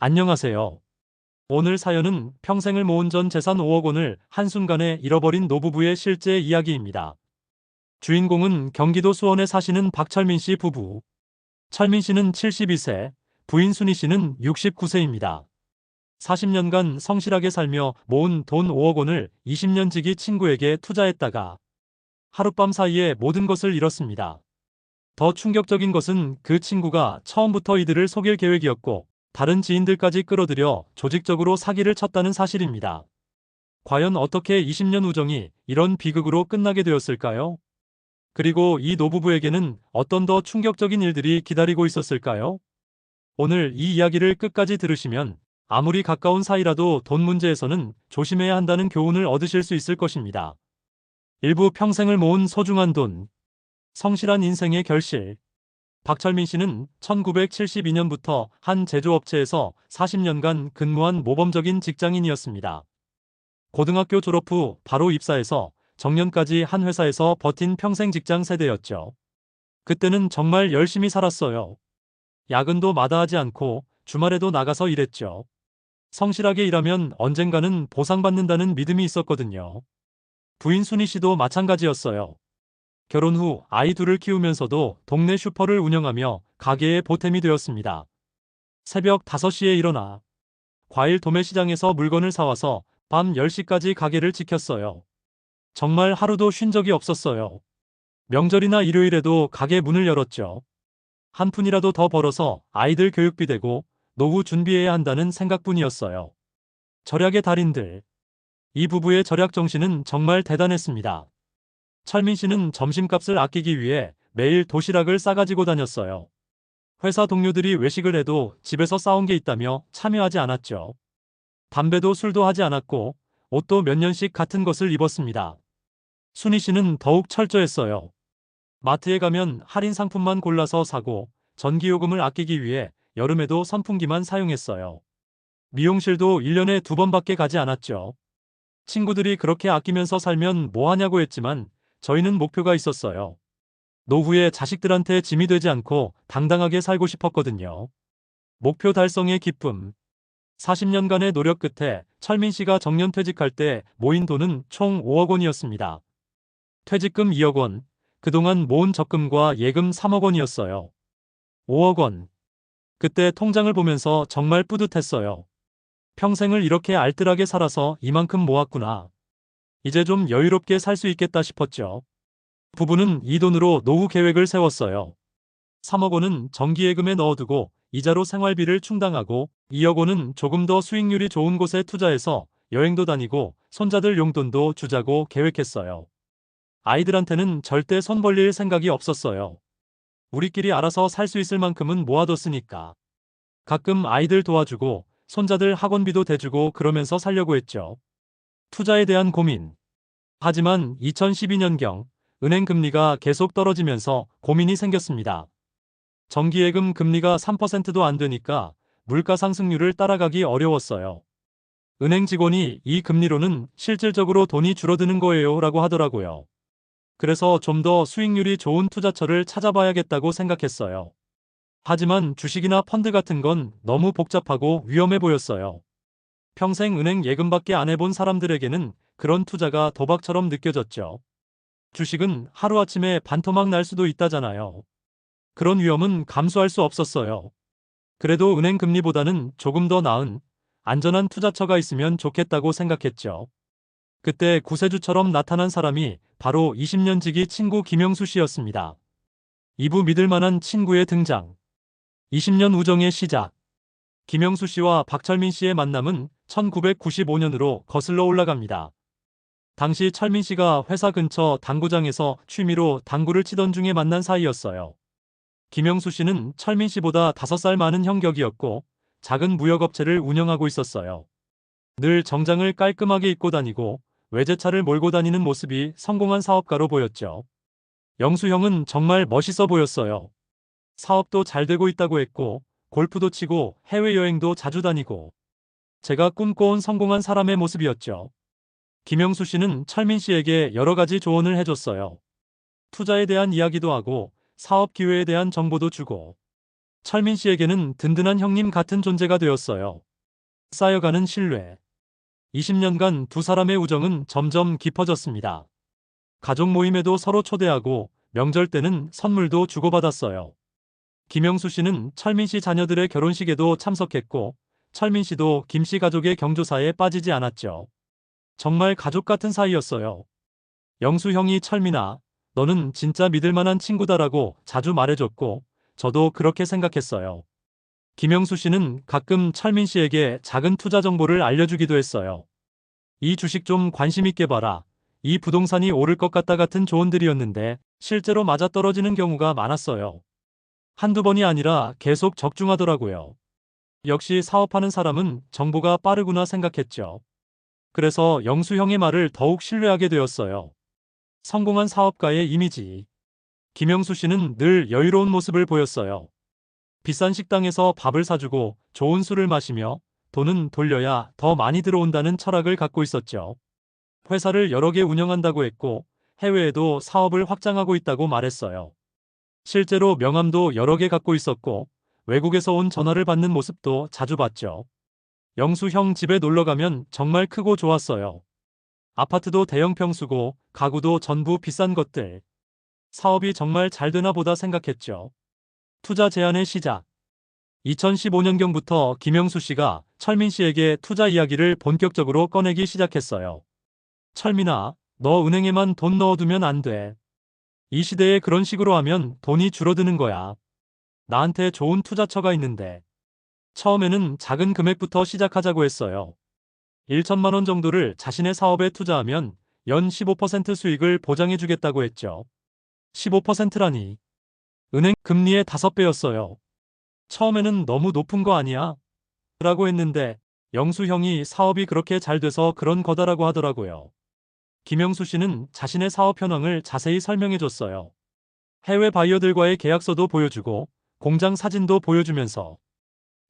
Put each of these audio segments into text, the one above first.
안녕하세요. 오늘 사연은 평생을 모은 전 재산 5억 원을 한순간에 잃어버린 노부부의 실제 이야기입니다. 주인공은 경기도 수원에 사시는 박철민 씨 부부. 철민 씨는 72세, 부인 순희 씨는 69세입니다. 40년간 성실하게 살며 모은 돈 5억 원을 20년 지기 친구에게 투자했다가 하룻밤 사이에 모든 것을 잃었습니다. 더 충격적인 것은 그 친구가 처음부터 이들을 속일 계획이었고 다른 지인들까지 끌어들여 조직적으로 사기를 쳤다는 사실입니다. 과연 어떻게 20년 우정이 이런 비극으로 끝나게 되었을까요? 그리고 이 노부부에게는 어떤 더 충격적인 일들이 기다리고 있었을까요? 오늘 이 이야기를 끝까지 들으시면 아무리 가까운 사이라도 돈 문제에서는 조심해야 한다는 교훈을 얻으실 수 있을 것입니다. 일부 평생을 모은 소중한 돈, 성실한 인생의 결실. 박철민 씨는 1972년부터 한 제조업체에서 40년간 근무한 모범적인 직장인이었습니다. 고등학교 졸업 후 바로 입사해서 정년까지 한 회사에서 버틴 평생 직장 세대였죠. 그때는 정말 열심히 살았어요. 야근도 마다하지 않고 주말에도 나가서 일했죠. 성실하게 일하면 언젠가는 보상받는다는 믿음이 있었거든요. 부인 순희 씨도 마찬가지였어요. 결혼 후 아이 둘을 키우면서도 동네 슈퍼를 운영하며 가게의 보탬이 되었습니다. 새벽 5시에 일어나 과일 도매 시장에서 물건을 사와서 밤 10시까지 가게를 지켰어요. 정말 하루도 쉰 적이 없었어요. 명절이나 일요일에도 가게 문을 열었죠. 한 푼이라도 더 벌어서 아이들 교육비 대고 노후 준비해야 한다는 생각뿐이었어요. 절약의 달인들. 이 부부의 절약 정신은 정말 대단했습니다. 철민 씨는 점심값을 아끼기 위해 매일 도시락을 싸가지고 다녔어요. 회사 동료들이 외식을 해도 집에서 싸온 게 있다며 참여하지 않았죠. 담배도 술도 하지 않았고 옷도 몇 년씩 같은 것을 입었습니다. 순희 씨는 더욱 철저했어요. 마트에 가면 할인 상품만 골라서 사고 전기요금을 아끼기 위해 여름에도 선풍기만 사용했어요. 미용실도 1년에 2번밖에 가지 않았죠. 친구들이 그렇게 아끼면서 살면 뭐 하냐고 했지만 저희는 목표가 있었어요. 노후에 자식들한테 짐이 되지 않고 당당하게 살고 싶었거든요. 목표 달성의 기쁨. 40년간의 노력 끝에 철민 씨가 정년퇴직할 때 모인 돈은 총 5억 원이었습니다. 퇴직금 2억 원, 그동안 모은 적금과 예금 3억 원이었어요. 5억 원. 그때 통장을 보면서 정말 뿌듯했어요. 평생을 이렇게 알뜰하게 살아서 이만큼 모았구나. 이제 좀 여유롭게 살 수 있겠다 싶었죠. 부부는 이 돈으로 노후 계획을 세웠어요. 3억 원은 정기예금에 넣어두고 이자로 생활비를 충당하고 2억 원은 조금 더 수익률이 좋은 곳에 투자해서 여행도 다니고 손자들 용돈도 주자고 계획했어요. 아이들한테는 절대 손 벌릴 생각이 없었어요. 우리끼리 알아서 살 수 있을 만큼은 모아뒀으니까. 가끔 아이들 도와주고 손자들 학원비도 대주고 그러면서 살려고 했죠. 투자에 대한 고민. 하지만 2012년경 은행 금리가 계속 떨어지면서 고민이 생겼습니다. 정기예금 금리가 3%도 안 되니까 물가 상승률을 따라가기 어려웠어요. 은행 직원이 이 금리로는 실질적으로 돈이 줄어드는 거예요 라고 하더라고요. 그래서 좀 더 수익률이 좋은 투자처를 찾아봐야겠다고 생각했어요. 하지만 주식이나 펀드 같은 건 너무 복잡하고 위험해 보였어요. 평생 은행 예금밖에 안 해본 사람들에게는 그런 투자가 도박처럼 느껴졌죠. 주식은 하루아침에 반토막 날 수도 있다잖아요. 그런 위험은 감수할 수 없었어요. 그래도 은행 금리보다는 조금 더 나은 안전한 투자처가 있으면 좋겠다고 생각했죠. 그때 구세주처럼 나타난 사람이 바로 20년 지기 친구 김영수 씨였습니다. 이부 믿을 만한 친구의 등장. 20년 우정의 시작. 김영수 씨와 박철민 씨의 만남은 1995년으로 거슬러 올라갑니다. 당시 철민 씨가 회사 근처 당구장에서 취미로 당구를 치던 중에 만난 사이였어요. 김영수 씨는 철민 씨보다 5살 많은 형격이었고 작은 무역업체를 운영하고 있었어요. 늘 정장을 깔끔하게 입고 다니고 외제차를 몰고 다니는 모습이 성공한 사업가로 보였죠. 영수 형은 정말 멋있어 보였어요. 사업도 잘 되고 있다고 했고 골프도 치고 해외여행도 자주 다니고 제가 꿈꿔온 성공한 사람의 모습이었죠. 김영수 씨는 철민 씨에게 여러 가지 조언을 해줬어요. 투자에 대한 이야기도 하고 사업 기회에 대한 정보도 주고 철민 씨에게는 든든한 형님 같은 존재가 되었어요. 쌓여가는 신뢰. 20년간 두 사람의 우정은 점점 깊어졌습니다. 가족 모임에도 서로 초대하고 명절 때는 선물도 주고받았어요. 김영수 씨는 철민 씨 자녀들의 결혼식에도 참석했고, 철민 씨도 김 씨 가족의 경조사에 빠지지 않았죠. 정말 가족 같은 사이였어요. 영수 형이 철민아, 너는 진짜 믿을 만한 친구다라고 자주 말해줬고, 저도 그렇게 생각했어요. 김영수 씨는 가끔 철민 씨에게 작은 투자 정보를 알려주기도 했어요. 이 주식 좀 관심 있게 봐라. 이 부동산이 오를 것 같다 같은 조언들이었는데 실제로 맞아떨어지는 경우가 많았어요. 한두 번이 아니라 계속 적중하더라고요. 역시 사업하는 사람은 정보가 빠르구나 생각했죠. 그래서 영수 형의 말을 더욱 신뢰하게 되었어요. 성공한 사업가의 이미지. 김영수 씨는 늘 여유로운 모습을 보였어요. 비싼 식당에서 밥을 사주고 좋은 술을 마시며 돈은 돌려야 더 많이 들어온다는 철학을 갖고 있었죠. 회사를 여러 개 운영한다고 했고 해외에도 사업을 확장하고 있다고 말했어요. 실제로 명함도 여러 개 갖고 있었고 외국에서 온 전화를 받는 모습도 자주 봤죠. 영수 형 집에 놀러 가면 정말 크고 좋았어요. 아파트도 대형 평수고 가구도 전부 비싼 것들. 사업이 정말 잘 되나 보다 생각했죠. 투자 제안의 시작. 2015년경부터 김영수 씨가 철민 씨에게 투자 이야기를 본격적으로 꺼내기 시작했어요. 철민아, 너 은행에만 돈 넣어두면 안 돼. 이 시대에 그런 식으로 하면 돈이 줄어드는 거야. 나한테 좋은 투자처가 있는데. 처음에는 작은 금액부터 시작하자고 했어요. 1천만 원 정도를 자신의 사업에 투자하면 연 15% 수익을 보장해주겠다고 했죠. 15%라니. 은행 금리의 5배였어요. 처음에는 너무 높은 거 아니야? 라고 했는데 영수 형이 사업이 그렇게 잘 돼서 그런 거다라고 하더라고요. 김영수 씨는 자신의 사업 현황을 자세히 설명해줬어요. 해외 바이어들과의 계약서도 보여주고 공장 사진도 보여주면서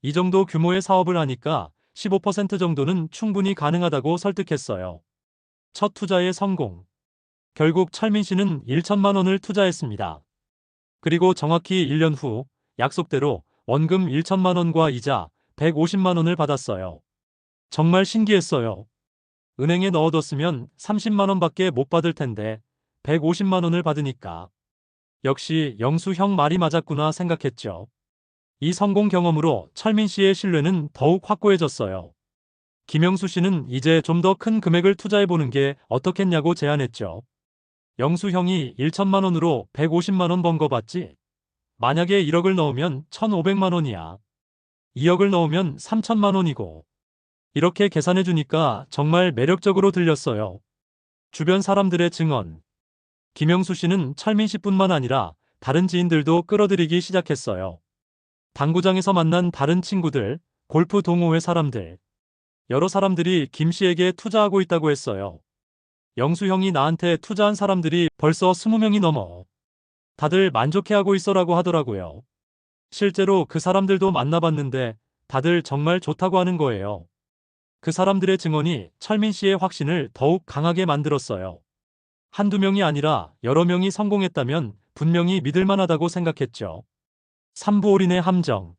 이 정도 규모의 사업을 하니까 15% 정도는 충분히 가능하다고 설득했어요. 첫 투자의 성공. 결국 철민 씨는 1천만 원을 투자했습니다. 그리고 정확히 1년 후 약속대로 원금 1천만 원과 이자 150만 원을 받았어요. 정말 신기했어요. 은행에 넣어뒀으면 30만 원밖에 못 받을 텐데 150만 원을 받으니까. 역시 영수 형 말이 맞았구나 생각했죠. 이 성공 경험으로 철민 씨의 신뢰는 더욱 확고해졌어요. 김영수 씨는 이제 좀 더 큰 금액을 투자해보는 게 어떻겠냐고 제안했죠. 영수 형이 1천만 원으로 150만 원 번 거 봤지? 만약에 1억을 넣으면 1,500만 원이야. 2억을 넣으면 3천만 원이고. 이렇게 계산해주니까 정말 매력적으로 들렸어요. 주변 사람들의 증언. 김영수 씨는 철민 씨뿐만 아니라 다른 지인들도 끌어들이기 시작했어요. 당구장에서 만난 다른 친구들, 골프 동호회 사람들. 여러 사람들이 김 씨에게 투자하고 있다고 했어요. 영수 형이 나한테 투자한 사람들이 벌써 20명이 넘어. 다들 만족해하고 있어라고 하더라고요. 실제로 그 사람들도 만나봤는데 다들 정말 좋다고 하는 거예요. 그 사람들의 증언이 철민 씨의 확신을 더욱 강하게 만들었어요. 한두 명이 아니라 여러 명이 성공했다면 분명히 믿을 만하다고 생각했죠. 3부 올인의 함정.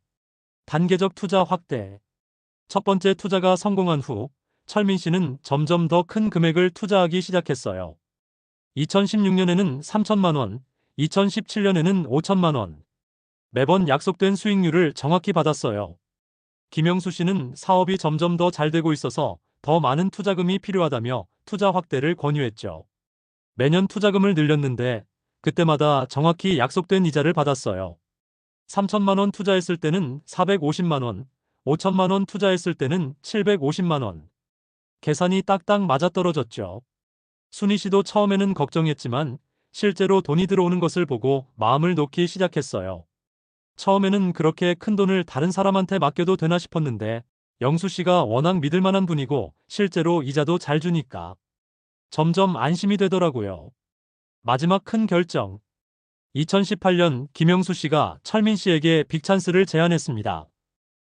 단계적 투자 확대. 첫 번째 투자가 성공한 후 철민 씨는 점점 더 큰 금액을 투자하기 시작했어요. 2016년에는 3천만 원, 2017년에는 5천만 원. 매번 약속된 수익률을 정확히 받았어요. 김영수 씨는 사업이 점점 더 잘 되고 있어서 더 많은 투자금이 필요하다며 투자 확대를 권유했죠. 매년 투자금을 늘렸는데 그때마다 정확히 약속된 이자를 받았어요. 3천만 원 투자했을 때는 450만 원, 5천만 원 투자했을 때는 750만 원. 계산이 딱딱 맞아떨어졌죠. 순희 씨도 처음에는 걱정했지만 실제로 돈이 들어오는 것을 보고 마음을 놓기 시작했어요. 처음에는 그렇게 큰 돈을 다른 사람한테 맡겨도 되나 싶었는데 영수 씨가 워낙 믿을 만한 분이고 실제로 이자도 잘 주니까 점점 안심이 되더라고요. 마지막 큰 결정. 2018년 김영수 씨가 철민 씨에게 빅찬스를 제안했습니다.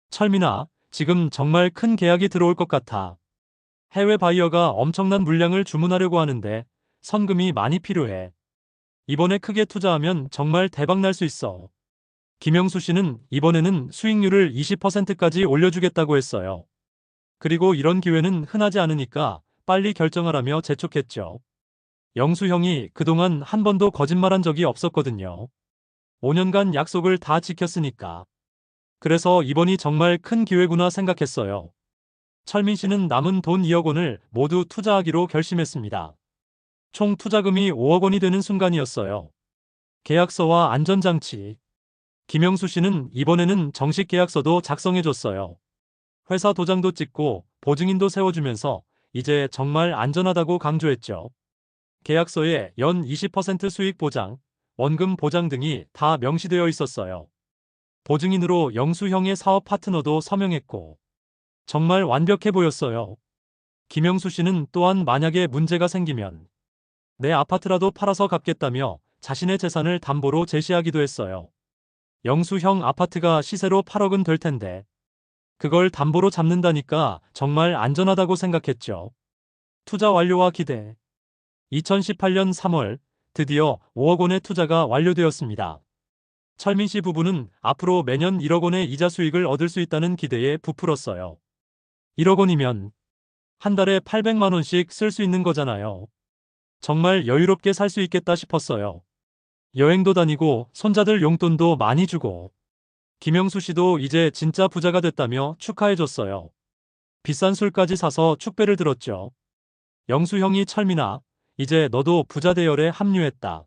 철민아, 지금 정말 큰 계약이 들어올 것 같아. 해외 바이어가 엄청난 물량을 주문하려고 하는데 선금이 많이 필요해. 이번에 크게 투자하면 정말 대박 날 수 있어. 김영수 씨는 이번에는 수익률을 20%까지 올려주겠다고 했어요. 그리고 이런 기회는 흔하지 않으니까 빨리 결정하라며 재촉했죠. 영수 형이 그동안 한 번도 거짓말한 적이 없었거든요. 5년간 약속을 다 지켰으니까. 그래서 이번이 정말 큰 기회구나 생각했어요. 철민 씨는 남은 돈 2억 원을 모두 투자하기로 결심했습니다. 총 투자금이 5억 원이 되는 순간이었어요. 계약서와 안전장치. 김영수 씨는 이번에는 정식 계약서도 작성해줬어요. 회사 도장도 찍고 보증인도 세워주면서 이제 정말 안전하다고 강조했죠. 계약서에 연 20% 수익 보장, 원금 보장 등이 다 명시되어 있었어요. 보증인으로 영수형의 사업 파트너도 서명했고 정말 완벽해 보였어요. 김영수 씨는 또한 만약에 문제가 생기면 내 아파트라도 팔아서 갚겠다며 자신의 재산을 담보로 제시하기도 했어요. 영수형 아파트가 시세로 8억은 될 텐데 그걸 담보로 잡는다니까 정말 안전하다고 생각했죠. 투자 완료와 기대. 2018년 3월 드디어 5억 원의 투자가 완료되었습니다. 철민 씨 부부는 앞으로 매년 1억 원의 이자 수익을 얻을 수 있다는 기대에 부풀었어요. 1억 원이면 한 달에 800만 원씩 쓸 수 있는 거잖아요. 정말 여유롭게 살 수 있겠다 싶었어요. 여행도 다니고 손자들 용돈도 많이 주고 김영수 씨도 이제 진짜 부자가 됐다며 축하해줬어요. 비싼 술까지 사서 축배를 들었죠. 영수 형이 철민아, 이제 너도 부자 대열에 합류했다.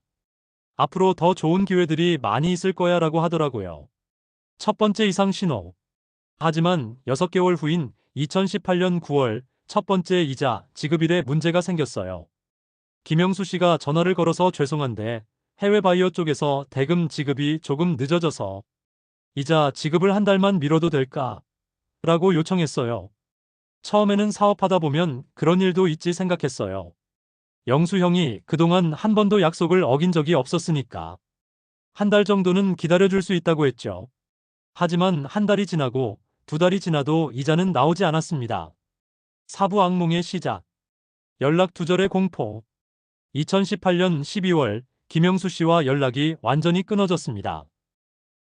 앞으로 더 좋은 기회들이 많이 있을 거야 라고 하더라고요. 첫 번째 이상 신호. 하지만 6개월 후인 2018년 9월 첫 번째 이자 지급일에 문제가 생겼어요. 김영수 씨가 전화를 걸어서 죄송한데 해외 바이어 쪽에서 대금 지급이 조금 늦어져서 이자 지급을 한 달만 미뤄도 될까? 라고 요청했어요. 처음에는 사업하다 보면 그런 일도 있지 생각했어요. 영수 형이 그동안 한 번도 약속을 어긴 적이 없었으니까 한 달 정도는 기다려줄 수 있다고 했죠. 하지만 한 달이 지나고 2달이 지나도 이자는 나오지 않았습니다. 사부 악몽의 시작. 연락 두절의 공포. 2018년 12월 김영수 씨와 연락이 완전히 끊어졌습니다.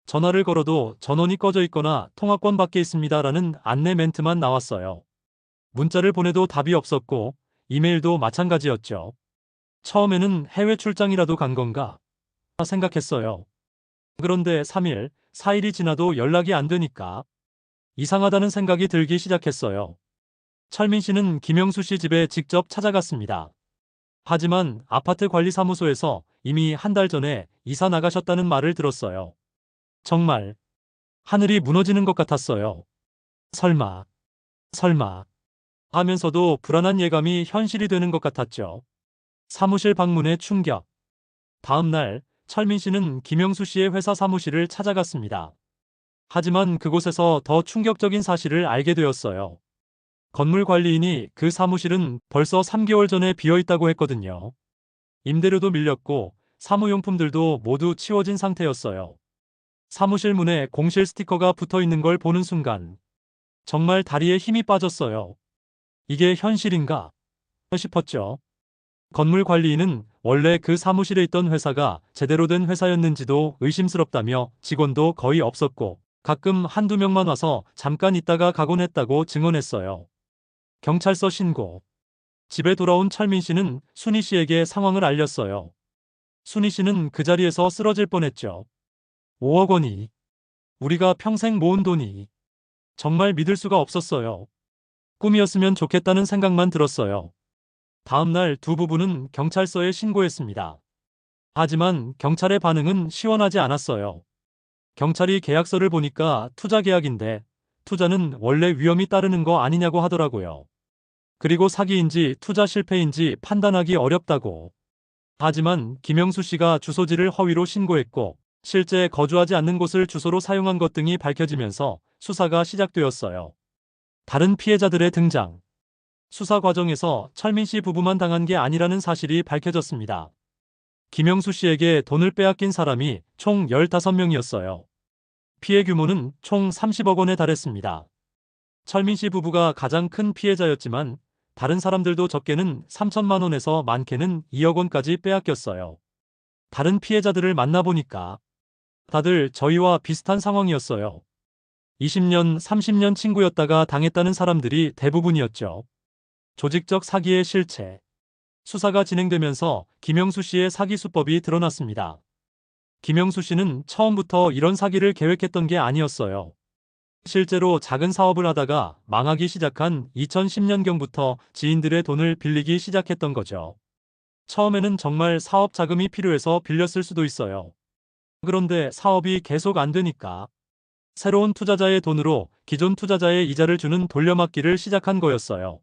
전화를 걸어도 전원이 꺼져 있거나 통화권 밖에 있습니다라는 안내 멘트만 나왔어요. 문자를 보내도 답이 없었고 이메일도 마찬가지였죠. 처음에는 해외 출장이라도 간 건가 생각했어요. 그런데 3일, 4일이 지나도 연락이 안 되니까 이상하다는 생각이 들기 시작했어요. 철민 씨는 김영수 씨 집에 직접 찾아갔습니다. 하지만 아파트 관리사무소에서 이미 한 달 전에 이사 나가셨다는 말을 들었어요. 정말 하늘이 무너지는 것 같았어요. 설마 하면서도 불안한 예감이 현실이 되는 것 같았죠. 사무실 방문에 충격. 다음 날 철민 씨는 김영수 씨의 회사 사무실을 찾아갔습니다. 하지만 그곳에서 더 충격적인 사실을 알게 되었어요. 건물 관리인이 그 사무실은 벌써 3개월 전에 비어 있다고 했거든요. 임대료도 밀렸고 사무용품들도 모두 치워진 상태였어요. 사무실 문에 공실 스티커가 붙어 있는 걸 보는 순간 정말 다리에 힘이 빠졌어요. 이게 현실인가 싶었죠. 건물 관리인은 원래 그 사무실에 있던 회사가 제대로 된 회사였는지도 의심스럽다며 직원도 거의 없었고 가끔 한두 명만 와서 잠깐 있다가 가곤 했다고 증언했어요. 경찰서 신고. 집에 돌아온 철민 씨는 순희 씨에게 상황을 알렸어요. 순희 씨는 그 자리에서 쓰러질 뻔했죠. 5억 원이 우리가 평생 모은 돈이 정말 믿을 수가 없었어요. 꿈이었으면 좋겠다는 생각만 들었어요. 다음 날 두 부부는 경찰서에 신고했습니다. 하지만 경찰의 반응은 시원하지 않았어요. 경찰이 계약서를 보니까 투자 계약인데 투자는 원래 위험이 따르는 거 아니냐고 하더라고요. 그리고 사기인지 투자 실패인지 판단하기 어렵다고. 하지만 김영수 씨가 주소지를 허위로 신고했고 실제 거주하지 않는 곳을 주소로 사용한 것 등이 밝혀지면서 수사가 시작되었어요. 다른 피해자들의 등장. 수사 과정에서 철민 씨 부부만 당한 게 아니라는 사실이 밝혀졌습니다. 김영수 씨에게 돈을 빼앗긴 사람이 총 15명이었어요. 피해 규모는 총 30억 원에 달했습니다. 철민 씨 부부가 가장 큰 피해자였지만 다른 사람들도 적게는 3천만 원에서 많게는 2억 원까지 빼앗겼어요. 다른 피해자들을 만나보니까 다들 저희와 비슷한 상황이었어요. 20년, 30년 친구였다가 당했다는 사람들이 대부분이었죠. 조직적 사기의 실체. 수사가 진행되면서 김영수 씨의 사기 수법이 드러났습니다. 김영수 씨는 처음부터 이런 사기를 계획했던 게 아니었어요. 실제로 작은 사업을 하다가 망하기 시작한 2010년경부터 지인들의 돈을 빌리기 시작했던 거죠. 처음에는 정말 사업 자금이 필요해서 빌렸을 수도 있어요. 그런데 사업이 계속 안 되니까 새로운 투자자의 돈으로 기존 투자자의 이자를 주는 돌려막기를 시작한 거였어요.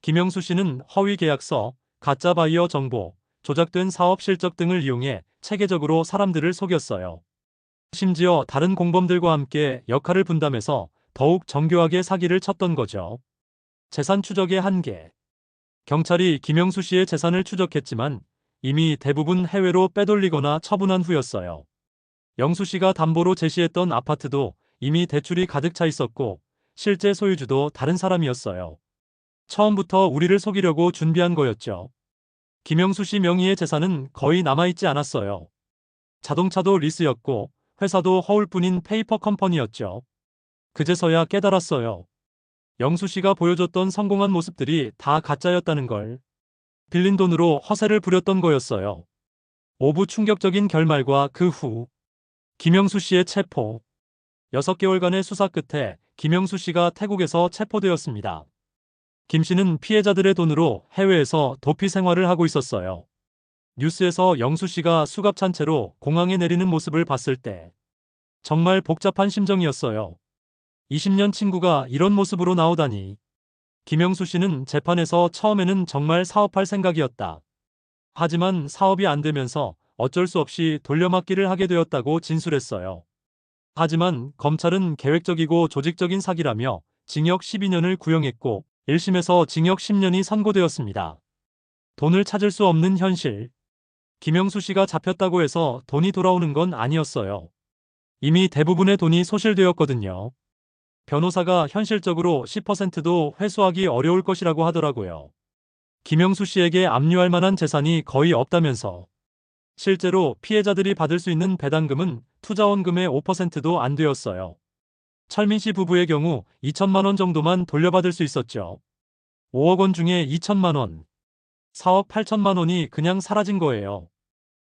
김영수 씨는 허위 계약서, 가짜 바이어 정보, 조작된 사업 실적 등을 이용해 체계적으로 사람들을 속였어요. 심지어 다른 공범들과 함께 역할을 분담해서 더욱 정교하게 사기를 쳤던 거죠. 재산 추적의 한계. 경찰이 김영수 씨의 재산을 추적했지만 이미 대부분 해외로 빼돌리거나 처분한 후였어요. 영수 씨가 담보로 제시했던 아파트도 이미 대출이 가득 차 있었고 실제 소유주도 다른 사람이었어요. 처음부터 우리를 속이려고 준비한 거였죠. 김영수 씨 명의의 재산은 거의 남아있지 않았어요. 자동차도 리스였고 회사도 허울뿐인 페이퍼 컴퍼니였죠. 그제서야 깨달았어요. 영수 씨가 보여줬던 성공한 모습들이 다 가짜였다는 걸. 빌린 돈으로 허세를 부렸던 거였어요. 오부 충격적인 결말과 그 후 김영수 씨의 체포. 6개월간의 수사 끝에 김영수 씨가 태국에서 체포되었습니다. 김 씨는 피해자들의 돈으로 해외에서 도피 생활을 하고 있었어요. 뉴스에서 영수 씨가 수갑 찬 채로 공항에 내리는 모습을 봤을 때 정말 복잡한 심정이었어요. 20년 친구가 이런 모습으로 나오다니. 김영수 씨는 재판에서 처음에는 정말 사업할 생각이었다. 하지만 사업이 안 되면서 어쩔 수 없이 돌려막기를 하게 되었다고 진술했어요. 하지만 검찰은 계획적이고 조직적인 사기라며 징역 12년을 구형했고 1심에서 징역 10년이 선고되었습니다. 돈을 찾을 수 없는 현실. 김영수 씨가 잡혔다고 해서 돈이 돌아오는 건 아니었어요. 이미 대부분의 돈이 소실되었거든요. 변호사가 현실적으로 10%도 회수하기 어려울 것이라고 하더라고요. 김영수 씨에게 압류할 만한 재산이 거의 없다면서. 실제로 피해자들이 받을 수 있는 배당금은 투자원금의 5%도 안 되었어요. 철민 씨 부부의 경우 2천만 원 정도만 돌려받을 수 있었죠. 5억 원 중에 2천만 원. 4억 8천만 원이 그냥 사라진 거예요.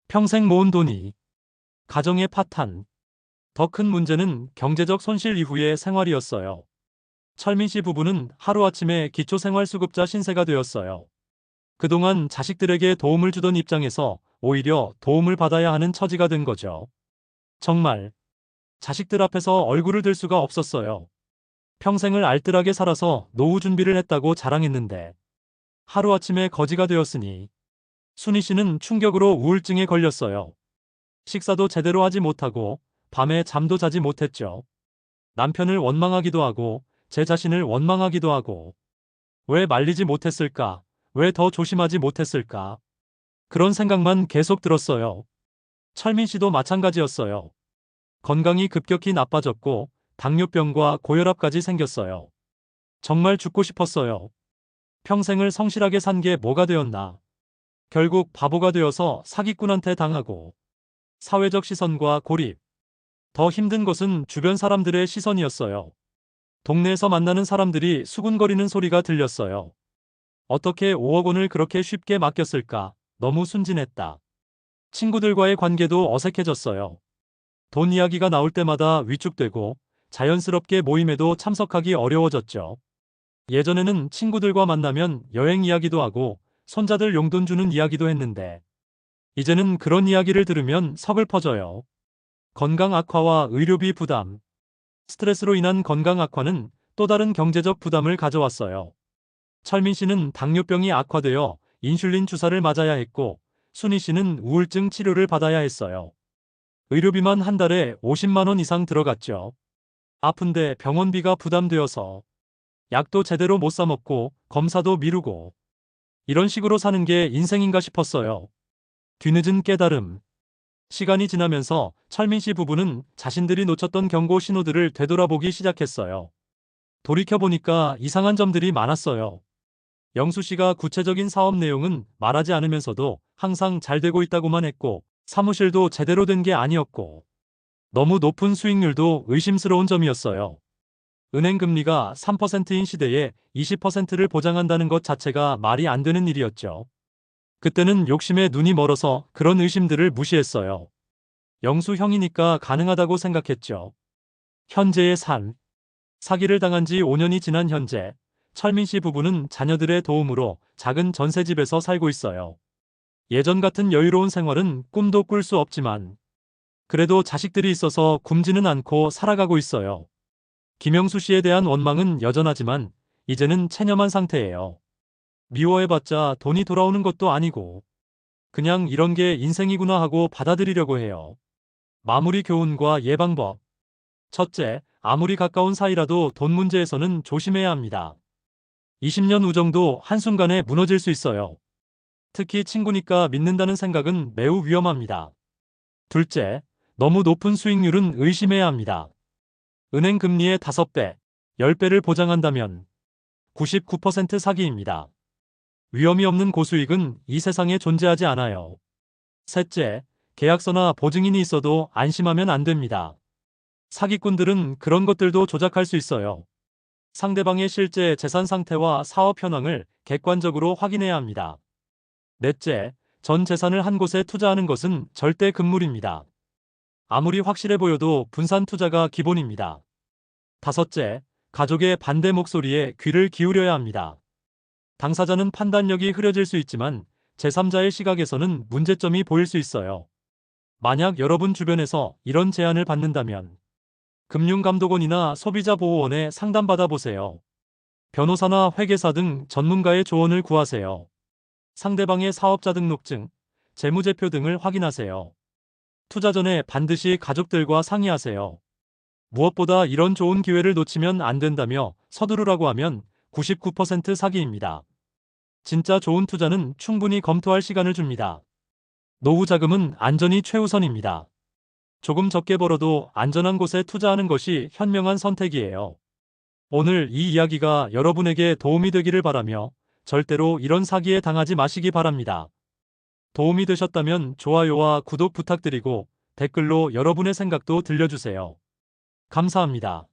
평생 모은 돈이. 가정의 파탄. 더 큰 문제는 경제적 손실 이후의 생활이었어요. 철민 씨 부부는 하루아침에 기초생활수급자 신세가 되었어요. 그동안 자식들에게 도움을 주던 입장에서 오히려 도움을 받아야 하는 처지가 된 거죠. 정말 자식들 앞에서 얼굴을 들 수가 없었어요. 평생을 알뜰하게 살아서 노후 준비를 했다고 자랑했는데 하루아침에 거지가 되었으니 순희 씨는 충격으로 우울증에 걸렸어요. 식사도 제대로 하지 못하고 밤에 잠도 자지 못했죠. 남편을 원망하기도 하고 제 자신을 원망하기도 하고 왜 말리지 못했을까? 왜 더 조심하지 못했을까? 그런 생각만 계속 들었어요. 철민 씨도 마찬가지였어요. 건강이 급격히 나빠졌고 당뇨병과 고혈압까지 생겼어요. 정말 죽고 싶었어요. 평생을 성실하게 산 게 뭐가 되었나. 결국 바보가 되어서 사기꾼한테 당하고 사회적 시선과 고립. 더 힘든 것은 주변 사람들의 시선이었어요. 동네에서 만나는 사람들이 수군거리는 소리가 들렸어요. 어떻게 5억 원을 그렇게 쉽게 맡겼을까? 너무 순진했다. 친구들과의 관계도 어색해졌어요. 돈 이야기가 나올 때마다 위축되고 자연스럽게 모임에도 참석하기 어려워졌죠. 예전에는 친구들과 만나면 여행 이야기도 하고 손자들 용돈 주는 이야기도 했는데 이제는 그런 이야기를 들으면 서글퍼져요. 건강 악화와 의료비 부담. 스트레스로 인한 건강 악화는 또 다른 경제적 부담을 가져왔어요. 철민 씨는 당뇨병이 악화되어 인슐린 주사를 맞아야 했고 순희 씨는 우울증 치료를 받아야 했어요. 의료비만 한 달에 50만 원 이상 들어갔죠. 아픈데 병원비가 부담되어서 약도 제대로 못 사 먹고 검사도 미루고 이런 식으로 사는 게 인생인가 싶었어요. 뒤늦은 깨달음. 시간이 지나면서 철민 씨 부부는 자신들이 놓쳤던 경고 신호들을 되돌아보기 시작했어요. 돌이켜보니까 이상한 점들이 많았어요. 영수 씨가 구체적인 사업 내용은 말하지 않으면서도 항상 잘 되고 있다고만 했고 사무실도 제대로 된 게 아니었고 너무 높은 수익률도 의심스러운 점이었어요. 은행 금리가 3%인 시대에 20%를 보장한다는 것 자체가 말이 안 되는 일이었죠. 그때는 욕심에 눈이 멀어서 그런 의심들을 무시했어요. 영수형이니까 가능하다고 생각했죠. 현재의 삶. 사기를 당한 지 5년이 지난 현재, 철민 씨 부부는 자녀들의 도움으로 작은 전셋집에서 살고 있어요. 예전 같은 여유로운 생활은 꿈도 꿀 수 없지만, 그래도 자식들이 있어서 굶지는 않고 살아가고 있어요. 김영수 씨에 대한 원망은 여전하지만, 이제는 체념한 상태예요. 미워해봤자 돈이 돌아오는 것도 아니고, 그냥 이런 게 인생이구나 하고 받아들이려고 해요. 마무리 교훈과 예방법. 첫째, 아무리 가까운 사이라도 돈 문제에서는 조심해야 합니다. 20년 우정도 한순간에 무너질 수 있어요. 특히 친구니까 믿는다는 생각은 매우 위험합니다. 둘째, 너무 높은 수익률은 의심해야 합니다. 은행 금리의 5배, 10배를 보장한다면 99% 사기입니다. 위험이 없는 고수익은 이 세상에 존재하지 않아요. 셋째, 계약서나 보증인이 있어도 안심하면 안 됩니다. 사기꾼들은 그런 것들도 조작할 수 있어요. 상대방의 실제 재산 상태와 사업 현황을 객관적으로 확인해야 합니다. 넷째, 전 재산을 한 곳에 투자하는 것은 절대 금물입니다. 아무리 확실해 보여도 분산 투자가 기본입니다. 다섯째, 가족의 반대 목소리에 귀를 기울여야 합니다. 당사자는 판단력이 흐려질 수 있지만 제3자의 시각에서는 문제점이 보일 수 있어요. 만약 여러분 주변에서 이런 제안을 받는다면 금융감독원이나 소비자보호원에 상담받아 보세요. 변호사나 회계사 등 전문가의 조언을 구하세요. 상대방의 사업자 등록증, 재무제표 등을 확인하세요. 투자 전에 반드시 가족들과 상의하세요. 무엇보다 이런 좋은 기회를 놓치면 안 된다며 서두르라고 하면 99% 사기입니다. 진짜 좋은 투자는 충분히 검토할 시간을 줍니다. 노후 자금은 안전이 최우선입니다. 조금 적게 벌어도 안전한 곳에 투자하는 것이 현명한 선택이에요. 오늘 이 이야기가 여러분에게 도움이 되기를 바라며 절대로 이런 사기에 당하지 마시기 바랍니다. 도움이 되셨다면 좋아요와 구독 부탁드리고 댓글로 여러분의 생각도 들려주세요. 감사합니다.